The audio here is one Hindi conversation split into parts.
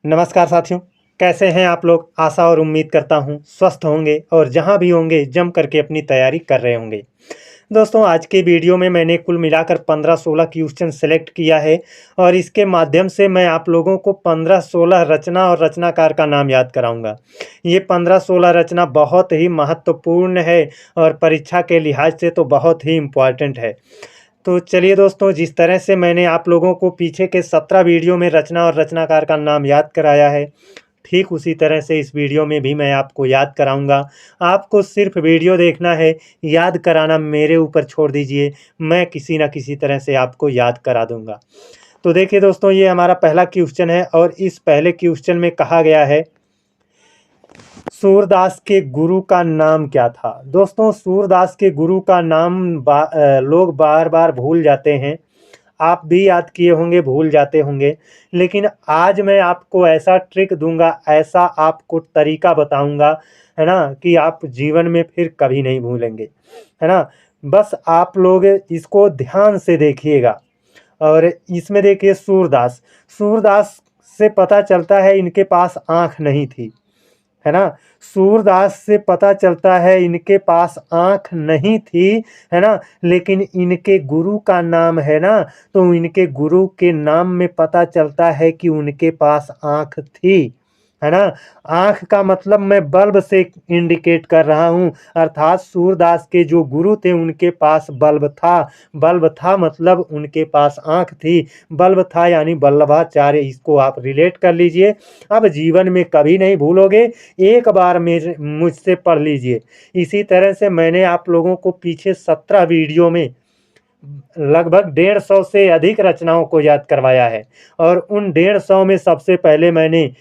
नमस्कार साथियों, कैसे हैं आप लोग? आशा और उम्मीद करता हूँ स्वस्थ होंगे और जहाँ भी होंगे जम करके अपनी तैयारी कर रहे होंगे। दोस्तों, आज के वीडियो में मैंने कुल मिलाकर 15-16 क्वेश्चन सेलेक्ट किया है और इसके माध्यम से मैं आप लोगों को 15-16 रचना और रचनाकार का नाम याद कराऊंगा। ये 15-16 रचना बहुत ही महत्वपूर्ण है और परीक्षा के लिहाज से तो बहुत ही इम्पॉर्टेंट है। तो चलिए दोस्तों, जिस तरह से मैंने आप लोगों को पीछे के 17 वीडियो में रचना और रचनाकार का नाम याद कराया है, ठीक उसी तरह से इस वीडियो में भी मैं आपको याद कराऊंगा। आपको सिर्फ वीडियो देखना है, याद कराना मेरे ऊपर छोड़ दीजिए, मैं किसी न किसी तरह से आपको याद करा दूंगा। तो देखिए दोस्तों, ये हमारा पहला क्वेश्चन है और इस पहले क्वेश्चन में कहा गया है, सूरदास के गुरु का नाम क्या था? दोस्तों, सूरदास के गुरु का नाम लोग बार बार भूल जाते हैं। आप भी याद किए होंगे, भूल जाते होंगे, लेकिन आज मैं आपको ऐसा ट्रिक दूंगा, ऐसा आपको तरीका बताऊंगा, है ना, कि आप जीवन में फिर कभी नहीं भूलेंगे, है ना। बस आप लोग इसको ध्यान से देखिएगा। और इसमें देखिए, सूरदास सूरदास से पता चलता है इनके पास आँख नहीं थी, है ना। सूरदास से पता चलता है इनके पास आँख नहीं थी, है ना, लेकिन इनके गुरु का नाम है ना, तो इनके गुरु के नाम में पता चलता है कि उनके पास आँख थी, है ना। आँख का मतलब मैं बल्ब से इंडिकेट कर रहा हूँ, अर्थात सूरदास के जो गुरु थे उनके पास बल्ब था। बल्ब था मतलब उनके पास आँख थी, बल्ब था यानी बल्लभाचार्य। इसको आप रिलेट कर लीजिए, अब जीवन में कभी नहीं भूलोगे। एक बार मेरे मुझसे पढ़ लीजिए। इसी तरह से मैंने आप लोगों को पीछे 17 वीडियो में लगभग 150 से अधिक रचनाओं को याद करवाया है और उन 150 में सबसे पहले मैंने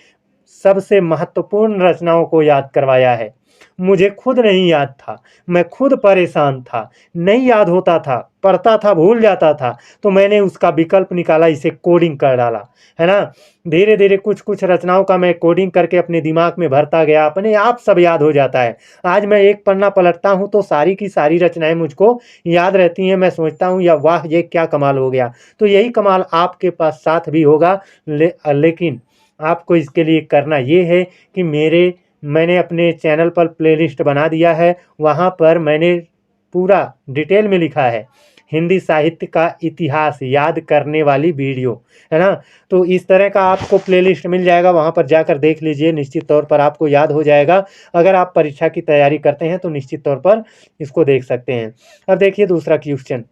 सबसे महत्वपूर्ण रचनाओं को याद करवाया है। मुझे खुद नहीं याद था, मैं खुद परेशान था, नहीं याद होता था, पढ़ता था भूल जाता था, तो मैंने उसका विकल्प निकाला, इसे कोडिंग कर डाला, है ना। धीरे धीरे कुछ कुछ रचनाओं का मैं कोडिंग करके अपने दिमाग में भरता गया, अपने आप सब याद हो जाता है। आज मैं एक पन्ना पलटता हूँ तो सारी की सारी रचनाएं मुझको याद रहती हैं। मैं सोचता हूँ या वाह, ये क्या कमाल हो गया। तो यही कमाल आपके पास साथ भी होगा, लेकिन आपको इसके लिए करना ये है कि मैंने अपने चैनल पर प्लेलिस्ट बना दिया है, वहाँ पर मैंने पूरा डिटेल में लिखा है हिंदी साहित्य का इतिहास याद करने वाली वीडियो, है ना। तो इस तरह का आपको प्लेलिस्ट मिल जाएगा, वहाँ पर जाकर देख लीजिए, निश्चित तौर पर आपको याद हो जाएगा। अगर आप परीक्षा की तैयारी करते हैं तो निश्चित तौर पर इसको देख सकते हैं। अब देखिए दूसरा क्वेश्चन।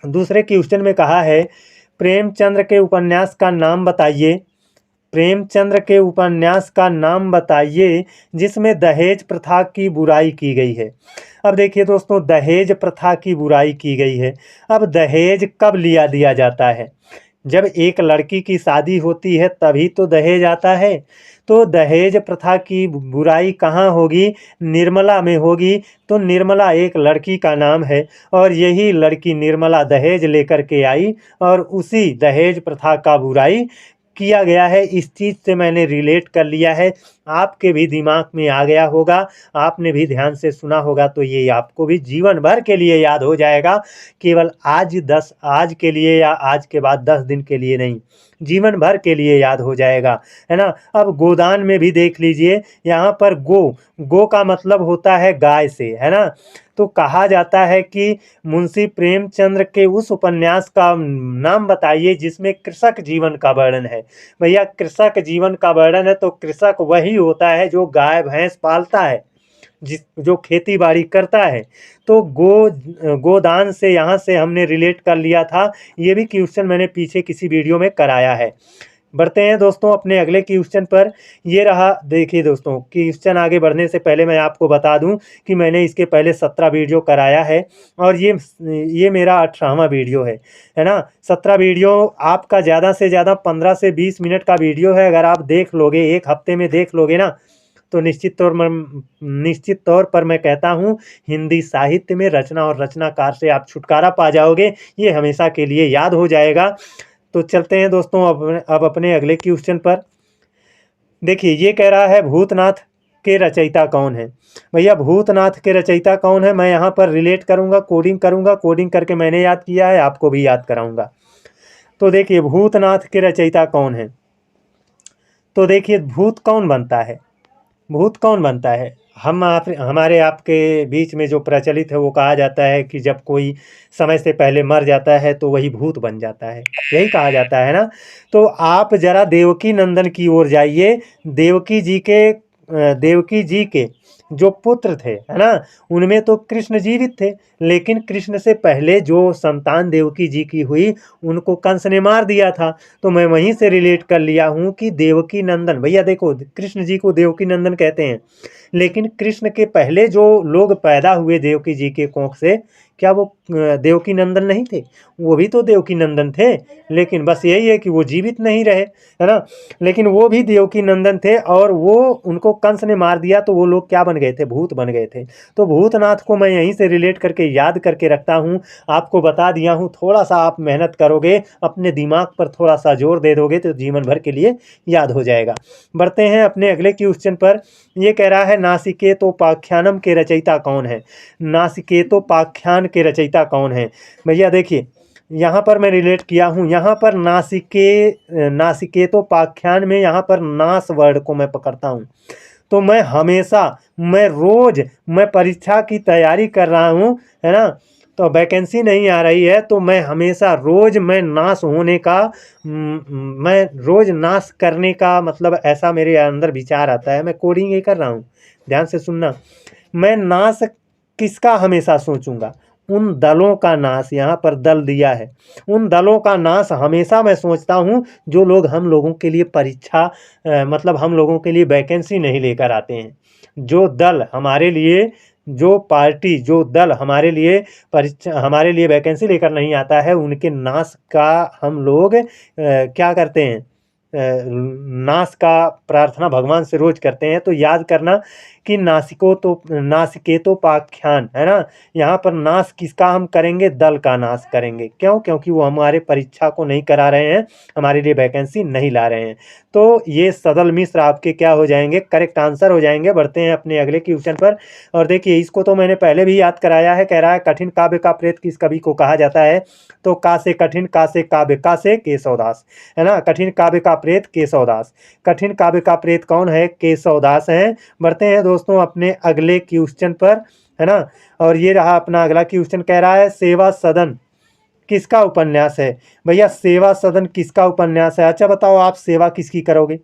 दूसरे क्वेश्चन में कहा है, प्रेमचंद्र के उपन्यास का नाम बताइए। प्रेमचंद्र के उपन्यास का नाम बताइए जिसमें दहेज प्रथा की बुराई की गई है। अब देखिए दोस्तों, दहेज प्रथा की बुराई की गई है। अब दहेज कब लिया दिया जाता है? जब एक लड़की की शादी होती है तभी तो दहेज आता है। तो दहेज प्रथा की बुराई कहाँ होगी? निर्मला में होगी। तो निर्मला एक लड़की का नाम है और यही लड़की निर्मला दहेज लेकर के आई और उसी दहेज प्रथा का बुराई किया गया है। इस चीज़ से मैंने रिलेट कर लिया है, आपके भी दिमाग में आ गया होगा, आपने भी ध्यान से सुना होगा, तो ये आपको भी जीवन भर के लिए याद हो जाएगा। केवल आज के लिए या आज के बाद 10 दिन के लिए नहीं, जीवन भर के लिए याद हो जाएगा, है ना। अब गोदान में भी देख लीजिए, यहाँ पर गो का मतलब होता है गाय से, है ना। तो कहा जाता है कि मुंशी प्रेमचंद्र के उस उपन्यास का नाम बताइए जिसमें कृषक जीवन का वर्णन है। भैया, कृषक जीवन का वर्णन है तो कृषक वही होता है जो गाय भैंस पालता है, जो खेती बाड़ी करता है। तो गोदान से यहाँ से हमने रिलेट कर लिया था। ये भी क्वेश्चन मैंने पीछे किसी वीडियो में कराया है। बढ़ते हैं दोस्तों अपने अगले क्वेश्चन पर। ये रहा, देखिए दोस्तों, क्वेश्चन आगे बढ़ने से पहले मैं आपको बता दूं कि मैंने इसके पहले 17 वीडियो कराया है और ये मेरा 18वां वीडियो है ना। 17 वीडियो आपका ज़्यादा से ज़्यादा 15 से 20 मिनट का वीडियो है। अगर आप देख लोगे, एक हफ्ते में देख लोगे ना, तो निश्चित तौर पर मैं कहता हूँ हिंदी साहित्य में रचना और रचनाकार से आप छुटकारा पा जाओगे। ये हमेशा के लिए याद हो जाएगा। तो चलते हैं दोस्तों अब अपने अगले क्वेश्चन पर। देखिए, ये कह रहा है, भूतनाथ के रचयिता कौन है? भैया, भूतनाथ के रचयिता कौन है? मैं यहाँ पर रिलेट करूँगा, कोडिंग करके मैंने याद किया है, आपको भी याद कराऊँगा। तो देखिए, भूतनाथ के रचयिता कौन है? तो देखिए भूत कौन बनता है? भूत कौन बनता है? हमारे आपके बीच में जो प्रचलित है वो कहा जाता है कि जब कोई समय से पहले मर जाता है तो वही भूत बन जाता है, यही कहा जाता है ना। तो आप जरा देवकी नंदन की ओर जाइए। देवकी जी के जो पुत्र थे, है ना, उनमें तो कृष्ण जीवित थे, लेकिन कृष्ण से पहले जो संतान देवकी जी की हुई उनको कंस ने मार दिया था। तो मैं वहीं से रिलेट कर लिया हूँ कि देवकी नंदन, भैया देखो कृष्ण जी को देवकी नंदन कहते हैं, लेकिन कृष्ण के पहले जो लोग पैदा हुए देवकी जी के कोख से, क्या वो देवकी नंदन नहीं थे? वो भी तो देवकी नंदन थे, लेकिन बस यही है कि वो जीवित नहीं रहे, है ना। लेकिन वो भी देवकी नंदन थे और वो उनको कंस ने मार दिया, तो वो लोग क्या बन गए थे? भूत बन गए थे। तो भूतनाथ को मैं यहीं से रिलेट करके याद करके रखता हूँ, आपको बता दिया हूँ। थोड़ा सा आप मेहनत करोगे, अपने दिमाग पर थोड़ा सा जोर दे दोगे तो जीवन भर के लिए याद हो जाएगा। बढ़ते हैं अपने अगले क्वेश्चन पर। ये कह रहा है नासिकेतोपाख्यानम के रचयिता कौन है? नासिकेतोपाख्यान के रचयिता कौन है? भैया देखिए, यहाँ पर मैं रिलेट किया हूँ, यहाँ पर नासिकेतोपाख्यान में यहाँ पर नास वर्ड को मैं पकड़ता हूँ। तो मैं हमेशा, मैं परीक्षा की तैयारी कर रहा हूँ, है ना, तो वैकेंसी नहीं आ रही है, तो मैं हमेशा रोज मैं नाश होने का मैं रोज नाश करने का मतलब ऐसा मेरे अंदर विचार आता है। मैं कोडिंग ये कर रहा हूँ, ध्यान से सुनना। मैं नाश किसका हमेशा सोचूंगा? उन दलों का नाश, यहाँ पर दल दिया है, उन दलों का नाश हमेशा मैं सोचता हूँ जो लोग हम लोगों के लिए परीक्षा मतलब हम लोगों के लिए वैकेंसी नहीं लेकर आते हैं। जो दल हमारे लिए, जो पार्टी, जो दल हमारे लिए वैकेंसी लेकर नहीं आता है, उनके नाश का हम लोग क्या करते हैं? नाश का प्रार्थना भगवान से रोज करते हैं। तो याद करना कि नासिकेतोपाख्यान, है ना, यहाँ पर नाश किसका हम करेंगे? दल का नाश करेंगे। क्यों? क्योंकि वो हमारे परीक्षा को नहीं करा रहे हैं, हमारे लिए वैकेंसी नहीं ला रहे हैं। तो ये सदल मिश्र आपके क्या हो जाएंगे? करेक्ट आंसर हो जाएंगे। बढ़ते हैं अपने अगले क्वेश्चन पर। और देखिए इसको तो मैंने पहले भी याद कराया है। कह रहा है कठिन काव्य का प्रेत किस कवि को कहा जाता है? तो का से कठिन, का से काव्य, का से केशवदास, है ना। कठिन काव्य का प्रेत केशवदास। कठिन काव्य का प्रेत कौन है? केशवदास हैं। बढ़ते हैं दोस्तों अपने अगले क्वेश्चन पर, है ना। और ये रहा अपना अगला क्वेश्चन। कह रहा है सेवा सदन किसका उपन्यास है? भैया सेवा सदन किसका उपन्यास है? अच्छा बताओ, आप सेवा किसकी करोगे?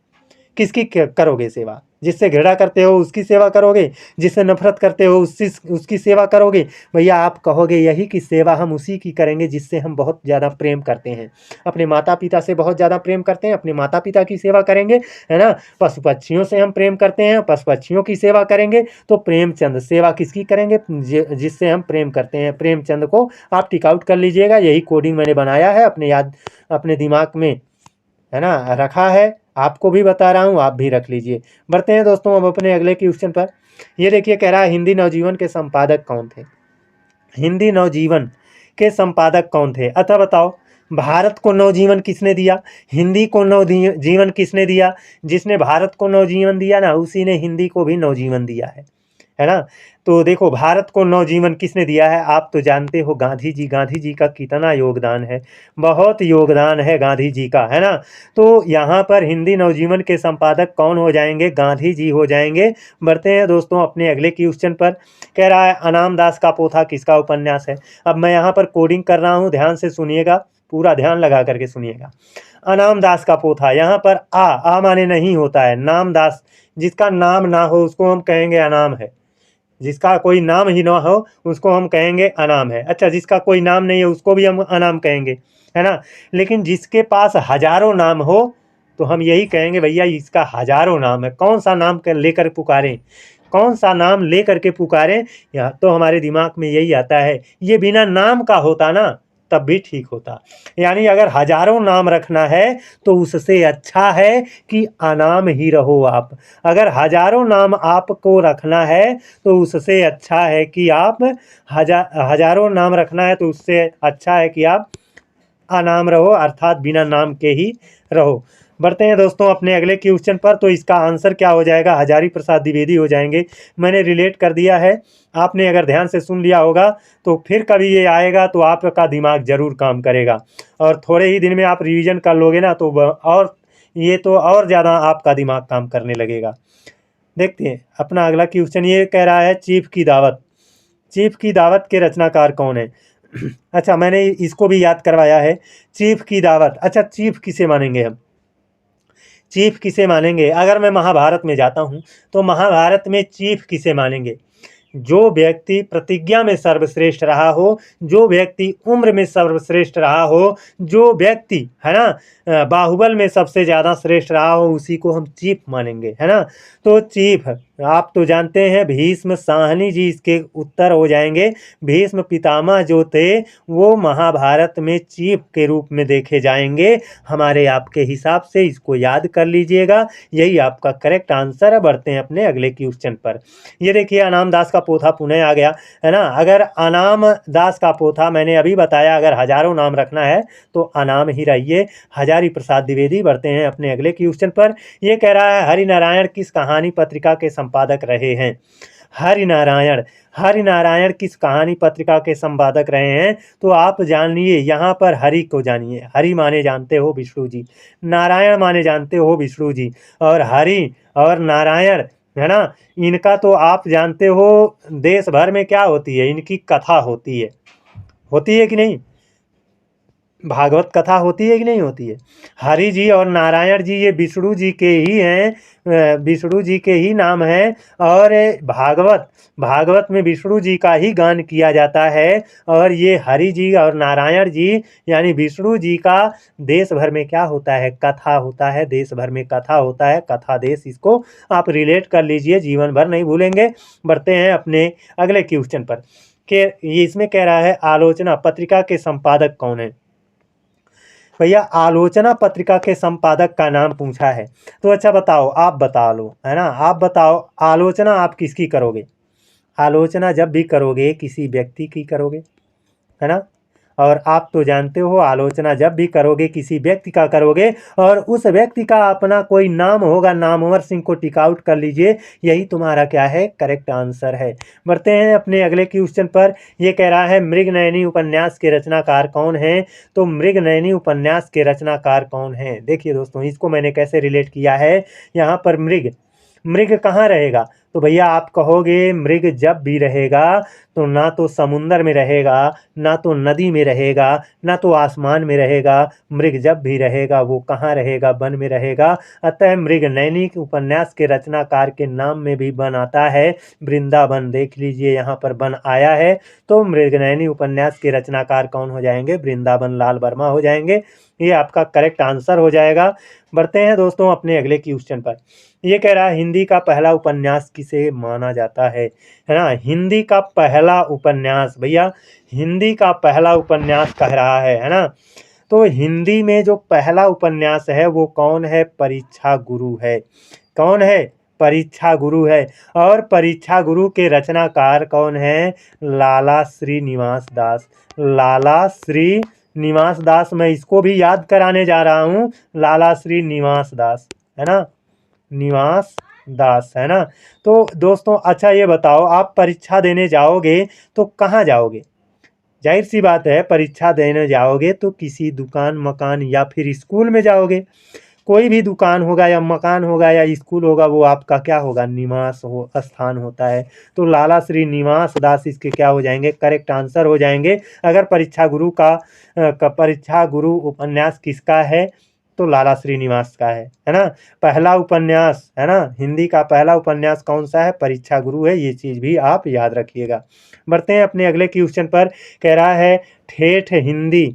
किसकी करोगे सेवा? जिससे घृणा करते हो उसकी सेवा करोगे, जिससे नफरत करते हो उसकी सेवा करोगे? भैया आप कहोगे यही कि सेवा हम उसी की करेंगे जिससे हम बहुत ज़्यादा प्रेम करते हैं, अपने माता पिता से बहुत ज़्यादा प्रेम करते हैं, अपने माता पिता की सेवा करेंगे, है ना। पशु पक्षियों से हम प्रेम करते हैं, पशु पक्षियों की सेवा करेंगे। तो प्रेमचंद सेवा किसकी करेंगे? जिससे हम प्रेम करते हैं, प्रेमचंद को आप टिक आउट कर लीजिएगा। यही कोडिंग मैंने बनाया है, अपने दिमाग में, है ना, रखा है। आपको भी बता रहा हूँ, आप भी रख लीजिए। बढ़ते हैं दोस्तों अब अपने अगले क्वेश्चन पर। ये देखिए कह रहा है हिंदी नवजीवन के संपादक कौन थे? हिंदी नवजीवन के संपादक कौन थे? अतः बताओ, भारत को नवजीवन किसने दिया? हिंदी को नवजीवन किसने दिया? जिसने भारत को नवजीवन दिया ना, उसी ने हिंदी को भी नवजीवन दिया है ना। तो देखो भारत को नवजीवन किसने दिया है? आप तो जानते हो गांधी जी। गांधी जी का कितना योगदान है, बहुत योगदान है गांधी जी का, है ना। तो यहाँ पर हिंदी नवजीवन के संपादक कौन हो जाएंगे? गांधी जी हो जाएंगे। बढ़ते हैं दोस्तों अपने अगले क्वेश्चन पर। कह रहा है अनाम दास का पोथा किसका उपन्यास है? अब मैं यहाँ पर कोडिंग कर रहा हूँ, ध्यान से सुनिएगा, पूरा ध्यान लगा करके सुनिएगा। अनाम दास का पोथा, यहाँ पर आ माने नहीं होता है, नाम दास, जिसका नाम ना हो उसको हम कहेंगे अनाम है। जिसका कोई नाम ही ना हो उसको हम कहेंगे अनाम है। अच्छा, जिसका कोई नाम नहीं है उसको भी हम अनाम कहेंगे, है ना। लेकिन जिसके पास हजारों नाम हो तो हम यही कहेंगे भैया इसका हजारों नाम है। कौन सा नाम लेकर पुकारें, कौन सा नाम लेकर के पुकारें? यहाँ तो हमारे दिमाग में यही आता है, ये बिना नाम का होता ना तब भी ठीक होता। यानी अगर हजारों नाम रखना है तो उससे अच्छा है कि अनाम ही रहो आप। अगर हजारों नाम आपको रखना है तो उससे अच्छा है कि आप हजारों नाम रखना है तो उससे अच्छा है कि आप अनाम रहो, अर्थात बिना नाम के ही रहो। बढ़ते हैं दोस्तों अपने अगले क्वेश्चन पर। तो इसका आंसर क्या हो जाएगा? हजारी प्रसाद द्विवेदी हो जाएंगे। मैंने रिलेट कर दिया है, आपने अगर ध्यान से सुन लिया होगा तो फिर कभी ये आएगा तो आपका दिमाग जरूर काम करेगा। और थोड़े ही दिन में आप रिवीजन कर लोगे ना तो और ये तो और ज़्यादा आपका दिमाग काम करने लगेगा। देखते हैं अपना अगला क्वेश्चन ये कह रहा है चीफ की दावत। चीफ की दावत के रचनाकार कौन है? अच्छा, मैंने इसको भी याद करवाया है। चीफ की दावत, अच्छा चीफ किसे मानेंगे हम? चीफ किसे मानेंगे? अगर मैं महाभारत में जाता हूँ तो महाभारत में चीफ किसे मानेंगे? जो व्यक्ति प्रतिज्ञा में सर्वश्रेष्ठ रहा हो, जो व्यक्ति उम्र में सर्वश्रेष्ठ रहा हो, जो व्यक्ति है ना बाहुबल में सबसे ज़्यादा श्रेष्ठ रहा हो, उसी को हम चीफ मानेंगे, है ना। तो चीफ आप तो जानते हैं भीष्म साहनी जी इसके उत्तर हो जाएंगे। भीष्म पितामह जो थे वो महाभारत में चीफ के रूप में देखे जाएंगे हमारे आपके हिसाब से। इसको याद कर लीजिएगा, यही आपका करेक्ट आंसर है। बढ़ते हैं अपने अगले क्वेश्चन पर। ये देखिए अनाम दास का पोथा पुनः आ गया, है ना। अगर अनाम दास का पोथा मैंने अभी बताया अगर हजारों नाम रखना है तो अनाम ही रहिए, हजारी प्रसाद द्विवेदी। बढ़ते हैं अपने अगले क्वेश्चन पर। ये कह रहा है हरिनारायण किस कहानी पत्रिका के संपादक रहे हैं? हरिनारायण, हरिनारायण किस कहानी पत्रिका के संपादक रहे हैं? तो आप जानिए, यहाँ पर हरि को जानिए। हरि माने जानते हो विष्णु जी, नारायण माने जानते हो विष्णु जी, और हरि और नारायण, है ना, इनका तो आप जानते हो देश भर में क्या होती है, इनकी कथा होती है कि नहीं? भागवत कथा होती है कि नहीं होती है? हरि जी और नारायण जी ये विष्णु जी के ही हैं, विष्णु जी के ही नाम हैं। और भागवत में विष्णु जी का ही गान किया जाता है। और ये हरि जी और नारायण जी यानी विष्णु जी का देश भर में क्या होता है? कथा होता है। देश भर में कथा होता है, कथा देश। इसको आप रिलेट कर लीजिए, जीवन भर नहीं भूलेंगे। बढ़ते हैं अपने अगले क्वेश्चन पर कि ये इसमें कह रहा है आलोचना पत्रिका के संपादक कौन है? भैया आलोचना पत्रिका के संपादक का नाम पूछा है तो अच्छा बताओ, आप बता लो, है ना। आप बताओ आलोचना आप किसकी करोगे? आलोचना जब भी करोगे किसी व्यक्ति की करोगे, है ना। और आप तो जानते हो आलोचना जब भी करोगे किसी व्यक्ति का करोगे और उस व्यक्ति का अपना कोई नाम होगा। नामवर सिंह को टिक आउट कर लीजिए, यही तुम्हारा क्या है? करेक्ट आंसर है। बढ़ते हैं अपने अगले क्वेश्चन पर। ये कह रहा है मृगनयनी उपन्यास के रचनाकार कौन है? तो मृगनयनी उपन्यास के रचनाकार कौन है? देखिए दोस्तों, इसको मैंने कैसे रिलेट किया है। यहाँ पर मृग कहाँ रहेगा? तो भैया आप कहोगे मृग जब भी रहेगा तो ना तो समुंदर में रहेगा, ना तो नदी में रहेगा, ना तो आसमान में रहेगा। मृग जब भी रहेगा वो कहाँ रहेगा? वन में रहेगा। अतः मृगनयनी उपन्यास के रचनाकार के नाम में भी वन आता है, वृंदावन। देख लीजिए यहाँ पर वन आया है। तो मृगनयनी उपन्यास के रचनाकार कौन हो जाएंगे? वृंदावन लाल वर्मा हो जाएंगे। ये आपका करेक्ट आंसर हो जाएगा। बढ़ते हैं दोस्तों अपने अगले क्वेश्चन पर। ये कह रहा है हिंदी का पहला उपन्यास किसे माना जाता है ना। हिंदी का पहला उपन्यास, भैया हिंदी का पहला उपन्यास कह रहा है ना। तो हिंदी में जो पहला उपन्यास है वो कौन है? परीक्षा गुरु है। कौन है? परीक्षा गुरु है। और परीक्षा गुरु के रचनाकार कौन है? लाला श्रीनिवास दास। लाला श्रीनिवास दास, मैं इसको भी याद कराने जा रहा हूँ। लाला श्रीनिवास दास, है ना, निवास दास, है ना। तो दोस्तों अच्छा ये बताओ, आप परीक्षा देने जाओगे तो कहाँ जाओगे? जाहिर सी बात है, परीक्षा देने जाओगे तो किसी दुकान मकान या फिर स्कूल में जाओगे। कोई भी दुकान होगा या मकान होगा या स्कूल होगा, वो आपका क्या होगा? निवास स्थान होता है। तो लाला श्री निवास दास इसके क्या हो जाएंगे? करेक्ट आंसर हो जाएंगे। अगर परीक्षा गुरु उपन्यास किसका है? तो लाला श्रीनिवास का है ना। पहला उपन्यास, है ना, हिंदी का पहला उपन्यास कौन सा है? परीक्षा गुरु है। ये चीज़ भी आप याद रखिएगा। बढ़ते हैं अपने अगले क्वेश्चन पर। कह रहा है ठेठ हिंदी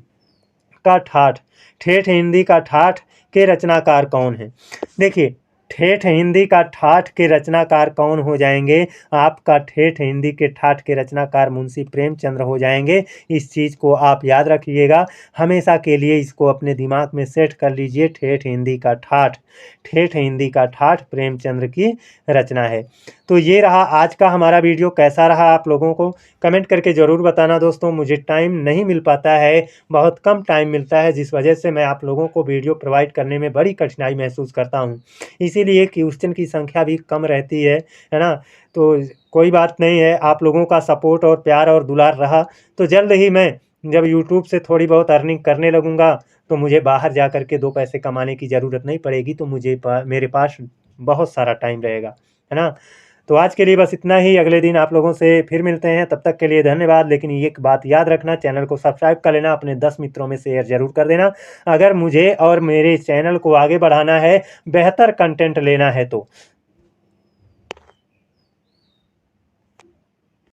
का ठाठ, ठेठ हिंदी का ठाठ के रचनाकार कौन है? देखिए ठेठ हिंदी का ठाठ के रचनाकार कौन हो जाएंगे? आपका ठेठ हिंदी के ठाठ के रचनाकार मुंशी प्रेमचंद्र हो जाएंगे। इस चीज़ को आप याद रखिएगा, हमेशा के लिए इसको अपने दिमाग में सेट कर लीजिए। ठेठ हिंदी का ठाठ, ठेठ हिंदी का ठाठ प्रेमचंद्र की रचना है। तो ये रहा आज का हमारा वीडियो। कैसा रहा आप लोगों को कमेंट करके ज़रूर बताना दोस्तों। मुझे टाइम नहीं मिल पाता है, बहुत कम टाइम मिलता है, जिस वजह से मैं आप लोगों को वीडियो प्रोवाइड करने में बड़ी कठिनाई महसूस करता हूँ। इसीलिए क्वेश्चन की संख्या भी कम रहती है ना। तो कोई बात नहीं है, आप लोगों का सपोर्ट और प्यार और दुलार रहा तो जल्द ही मैं जब यूट्यूब से थोड़ी बहुत अर्निंग करने लगूँगा तो मुझे बाहर जा कर के 2 पैसे कमाने की ज़रूरत नहीं पड़ेगी, तो मेरे पास बहुत सारा टाइम रहेगा, है ना? तो आज के लिए बस इतना ही, अगले दिन आप लोगों से फिर मिलते हैं, तब तक के लिए धन्यवाद। लेकिन एक बात याद रखना, चैनल को सब्सक्राइब कर लेना, अपने 10 मित्रों में शेयर ज़रूर कर देना। अगर मुझे और मेरे चैनल को आगे बढ़ाना है, बेहतर कंटेंट लेना है तो।